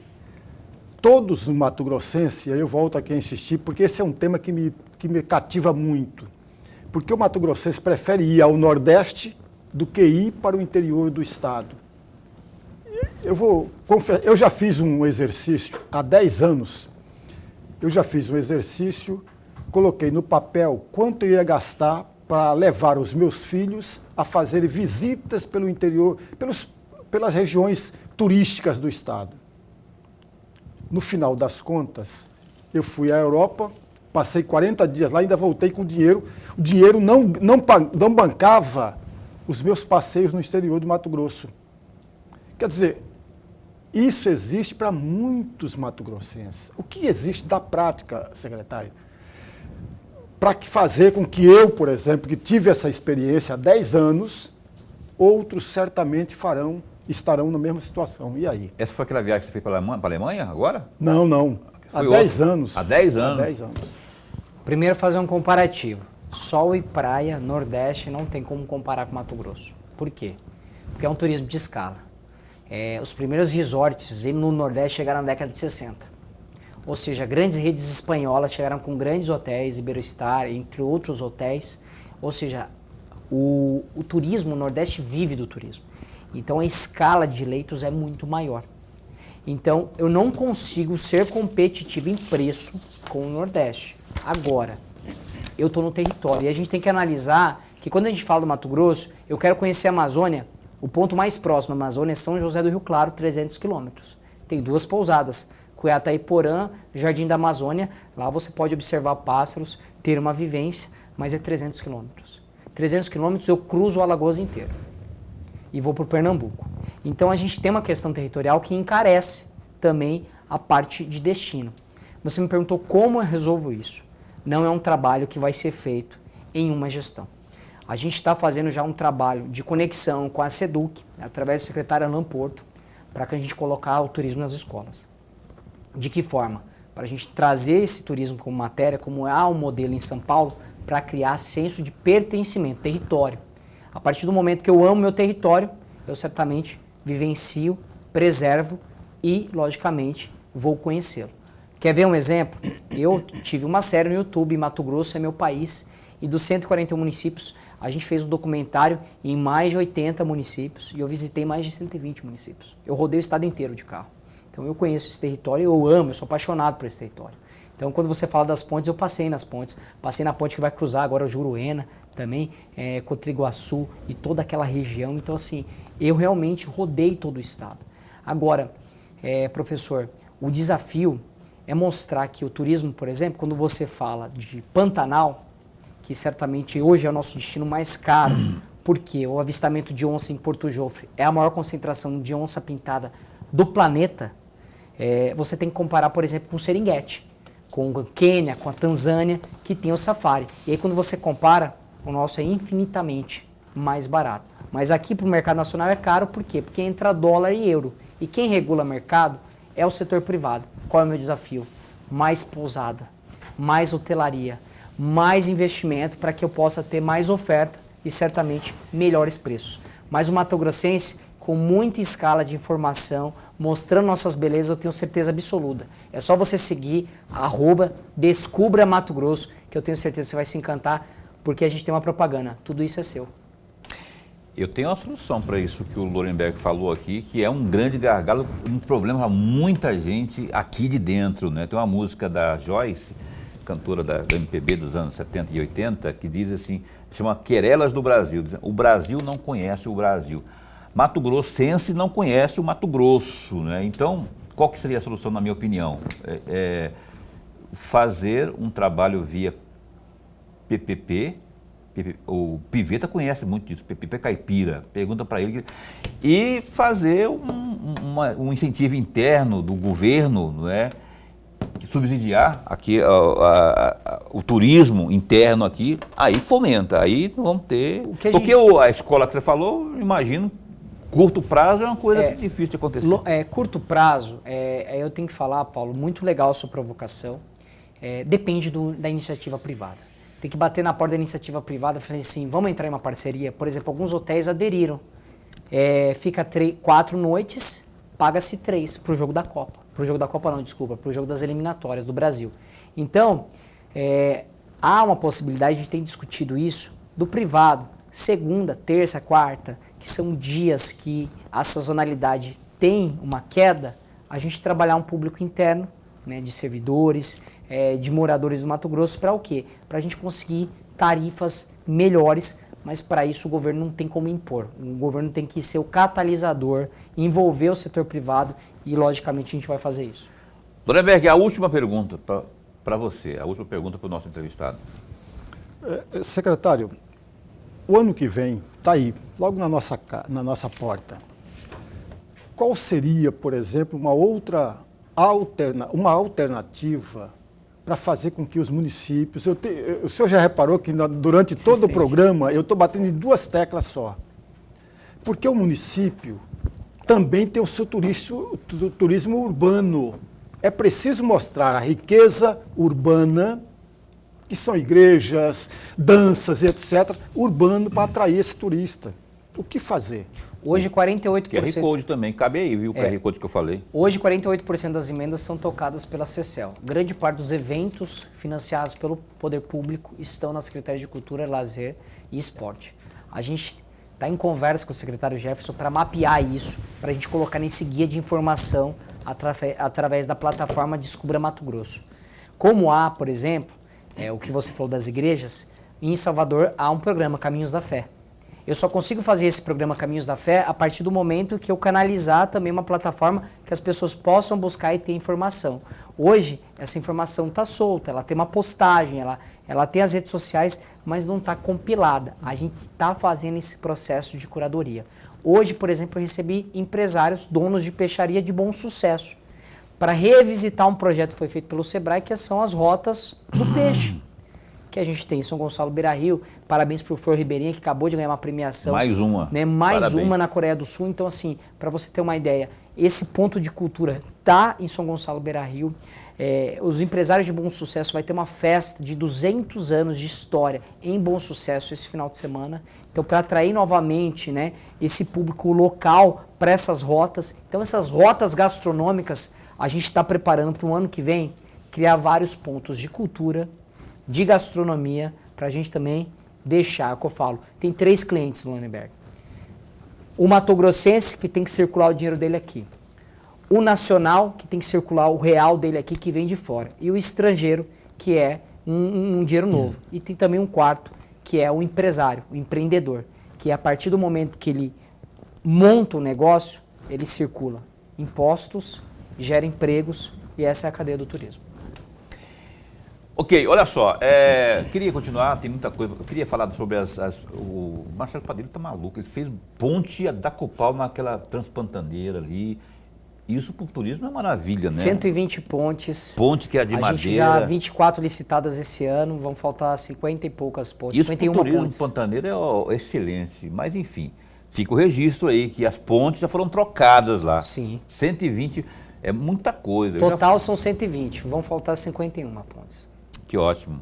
todos os mato-grossenses, e aí eu volto aqui a insistir, porque esse é um tema que me cativa muito, porque o mato-grossense prefere ir ao Nordeste do que ir para o interior do estado. Eu já fiz um exercício há 10 anos, coloquei no papel quanto eu ia gastar para levar os meus filhos a fazerem visitas pelo interior, pelas regiões turísticas do estado. No final das contas, eu fui à Europa, passei 40 dias lá, ainda voltei com dinheiro. O dinheiro não bancava os meus passeios no exterior do Mato Grosso. Quer dizer, isso existe para muitos mato-grossenses. O que existe da prática, secretário, para fazer com que eu, por exemplo, que tive essa experiência há 10 anos, outros certamente estarão na mesma situação. E aí? Essa foi aquela viagem que você fez para a Alemanha agora? Não. Há 10 anos. Há 10 anos? Há 10 anos. Primeiro, fazer um comparativo. Sol e praia, Nordeste, não tem como comparar com Mato Grosso. Por quê? Porque é um turismo de escala. Os primeiros resorts no Nordeste chegaram na década de 60. Ou seja, grandes redes espanholas chegaram com grandes hotéis, Iberostar, entre outros hotéis. Ou seja, o turismo, o Nordeste vive do turismo. Então a escala de leitos é muito maior. Então eu não consigo ser competitivo em preço com o Nordeste. Agora, eu estou no território e a gente tem que analisar que quando a gente fala do Mato Grosso, eu quero conhecer a Amazônia, o ponto mais próximo à Amazônia é São José do Rio Claro, 300 quilômetros. Tem 2 pousadas, Cuiatá-Porã, Jardim da Amazônia. Lá você pode observar pássaros, ter uma vivência, mas é 300 quilômetros. 300 quilômetros eu cruzo o Alagoas inteiro e vou para o Pernambuco. Então a gente tem uma questão territorial que encarece também a parte de destino. Você me perguntou como eu resolvo isso. Não é um trabalho que vai ser feito em uma gestão. A gente está fazendo já um trabalho de conexão com a SEDUC, através do secretário Alan Porto, para que a gente colocar o turismo nas escolas. De que forma? Para a gente trazer esse turismo como matéria, como há um modelo em São Paulo, para criar senso de pertencimento, território. A partir do momento que eu amo meu território, eu certamente vivencio, preservo e, logicamente, vou conhecê-lo. Quer ver um exemplo? Eu tive uma série no YouTube, Mato Grosso é meu país, e dos 141 municípios, a gente fez um documentário em mais de 80 municípios e eu visitei mais de 120 municípios. Eu rodei o estado inteiro de carro. Então eu conheço esse território, eu amo, eu sou apaixonado por esse território. Então quando você fala das pontes, eu passei nas pontes. Passei na ponte que vai cruzar agora o Juruena, também, Cotriguaçu e toda aquela região. Então assim, eu realmente rodei todo o estado. Agora, professor, o desafio é mostrar que o turismo, por exemplo, quando você fala de Pantanal, que certamente hoje é o nosso destino mais caro, porque o avistamento de onça em Porto Jofre é a maior concentração de onça pintada do planeta, você tem que comparar, por exemplo, com o Serengeti, com o Quênia, com a Tanzânia, que tem o safari. E aí quando você compara, o nosso é infinitamente mais barato. Mas aqui para o mercado nacional é caro, por quê? Porque entra dólar e euro. E quem regula o mercado é o setor privado. Qual é o meu desafio? Mais pousada, mais hotelaria, mais investimento para que eu possa ter mais oferta e certamente melhores preços. Mas o Mato Grossense, com muita escala de informação, mostrando nossas belezas, eu tenho certeza absoluta. É só você seguir @Descubra Mato Grosso, que eu tenho certeza que você vai se encantar, porque a gente tem uma propaganda. Tudo isso é seu. Eu tenho uma solução para isso que o Lorenberg falou aqui, que é um grande gargalo, um problema para muita gente aqui de dentro, né? Tem uma música da Joyce, cantora da MPB dos anos 70 e 80, que diz assim, chama Querelas do Brasil. O Brasil não conhece o Brasil. Mato Grossense não conhece o Mato Grosso, né? Então, qual que seria a solução, na minha opinião? Fazer um trabalho via PPP. O Piveta conhece muito disso, PPP caipira, pergunta para ele, e fazer um incentivo interno do governo, não é? Subsidiar aqui o turismo interno aqui, aí fomenta, aí vamos ter... Porque a escola que você falou, imagino, curto prazo é uma coisa difícil de acontecer. Curto prazo, eu tenho que falar, Paulo, muito legal a sua provocação, depende da iniciativa privada. Tem que bater na porta da iniciativa privada e falar assim, vamos entrar em uma parceria. Por exemplo, alguns hotéis aderiram. Fica 4 noites, paga-se 3 para o jogo da Copa. Para o jogo da Copa não, desculpa, para o jogo das eliminatórias do Brasil. Então, há uma possibilidade, a gente tem discutido isso, do privado, segunda, terça, quarta, que são dias que a sazonalidade tem uma queda, a gente trabalhar um público interno, né, de servidores, de moradores do Mato Grosso, para o quê? Para a gente conseguir tarifas melhores, mas para isso o governo não tem como impor. O governo tem que ser o catalisador, envolver o setor privado e, logicamente, a gente vai fazer isso. Lorenberg, a última pergunta para você, a última pergunta para o nosso entrevistado. Secretário, o ano que vem está aí, logo na nossa porta. Qual seria, por exemplo, uma alternativa para fazer com que os municípios... o senhor já reparou que durante todo o programa eu estou batendo em 2 teclas só. Porque o município também tem o seu turismo urbano. É preciso mostrar a riqueza urbana, que são igrejas, danças e etc., urbano para atrair esse turista. O que fazer? Hoje, 48%... QR Code também, cabe aí, viu, o QR Code que eu falei. Hoje, 48% das emendas são tocadas pela CECEL. Grande parte dos eventos financiados pelo poder público estão na Secretaria de Cultura, Lazer e Esporte. A gente está em conversa com o secretário Jefferson para mapear isso, para a gente colocar nesse guia de informação através da plataforma Descubra Mato Grosso. Como há, por exemplo, o que você falou das igrejas, em Salvador há um programa, Caminhos da Fé. Eu só consigo fazer esse programa Caminhos da Fé a partir do momento que eu canalizar também uma plataforma que as pessoas possam buscar e ter informação. Hoje, essa informação está solta, ela tem uma postagem, ela tem as redes sociais, mas não está compilada. A gente está fazendo esse processo de curadoria. Hoje, por exemplo, eu recebi empresários, donos de peixaria de Bom Sucesso, para revisitar um projeto que foi feito pelo Sebrae, que são as rotas do peixe, que a gente tem em São Gonçalo, Beira-Rio. Parabéns para o Flor Ribeirinha, que acabou de ganhar uma premiação. Mais uma. Né? Mais Parabéns. uma na Coreia do Sul. Então, assim, para você ter uma ideia, esse ponto de cultura está em São Gonçalo, Beira-Rio. Os empresários de Bom Sucesso vai ter uma festa de 200 anos de história em Bom Sucesso esse final de semana. Então, para atrair novamente, né, esse público local para essas rotas. Então, essas rotas gastronômicas, a gente está preparando para o ano que vem criar vários pontos de cultura, de gastronomia, para a gente também deixar, que eu falo, tem 3 clientes no Lorenberg. O matogrossense, que tem que circular o dinheiro dele aqui. O nacional, que tem que circular o real dele aqui, que vem de fora. E o estrangeiro, que é um dinheiro novo. E tem também um quarto, que é o empresário, o empreendedor, que a partir do momento que ele monta o negócio, ele circula impostos, gera empregos, e essa é a cadeia do turismo. Ok, olha só, queria continuar, tem muita coisa, eu queria falar sobre o Marcelo Padilha está maluco, ele fez ponte da Copal naquela Transpantaneira ali, isso para o turismo é maravilha, né? 120 pontes. Ponte que é de madeira. A gente já 24 licitadas esse ano, vão faltar 50 e poucas pontes, isso 51 para o turismo pontes. Pantaneira é excelente, mas enfim, fica o registro aí que as pontes já foram trocadas lá. Sim. 120 é muita coisa. Total são 120, vão faltar 51 pontes. Que ótimo.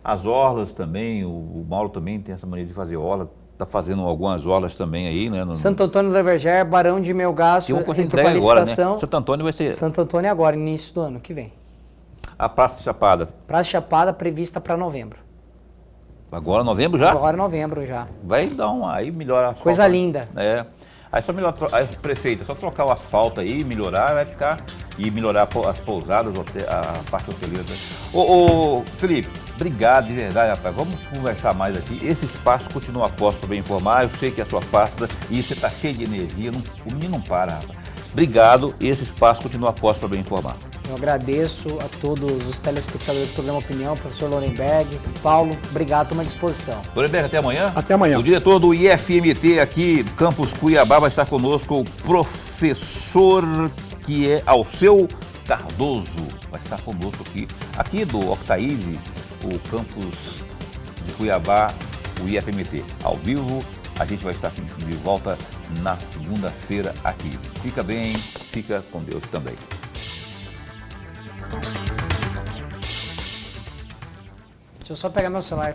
As orlas também, o Mauro também tem essa maneira de fazer orla, está fazendo algumas orlas também aí, né? Santo Antônio do Everger, Barão de Melgaço, tem uma coisa entrega agora, né? Santo Antônio vai ser... Santo Antônio agora, início do ano que vem. A Praça Chapada. Praça Chapada prevista para novembro. Agora novembro já? Agora novembro já. Vai dar aí melhora a asfalto. Coisa linda. É. Aí só melhor, aí, prefeito, é só trocar o asfalto aí, melhorar, vai ficar, e melhorar as pousadas, a parte hoteleira. Ô, Felipe, obrigado de verdade, rapaz. Vamos conversar mais aqui. Esse espaço continua a posto para bem informar. Eu sei que é a sua pasta e você está cheio de energia. O menino não para, rapaz. Obrigado. Esse espaço continua a posto para bem informar. Eu agradeço a todos os telespectadores do programa Opinião, professor Lorenberg, Paulo, obrigado, estou à disposição. Lorenberg, até amanhã. Até amanhã. O diretor do IFMT aqui do Campus Cuiabá vai estar conosco, o professor que é Alceu Cardoso, vai estar conosco aqui do Octaíve, o Campus de Cuiabá, o IFMT, ao vivo. A gente vai estar de volta na segunda-feira aqui. Fica bem, fica com Deus também. Deixa eu só pegar meu celular.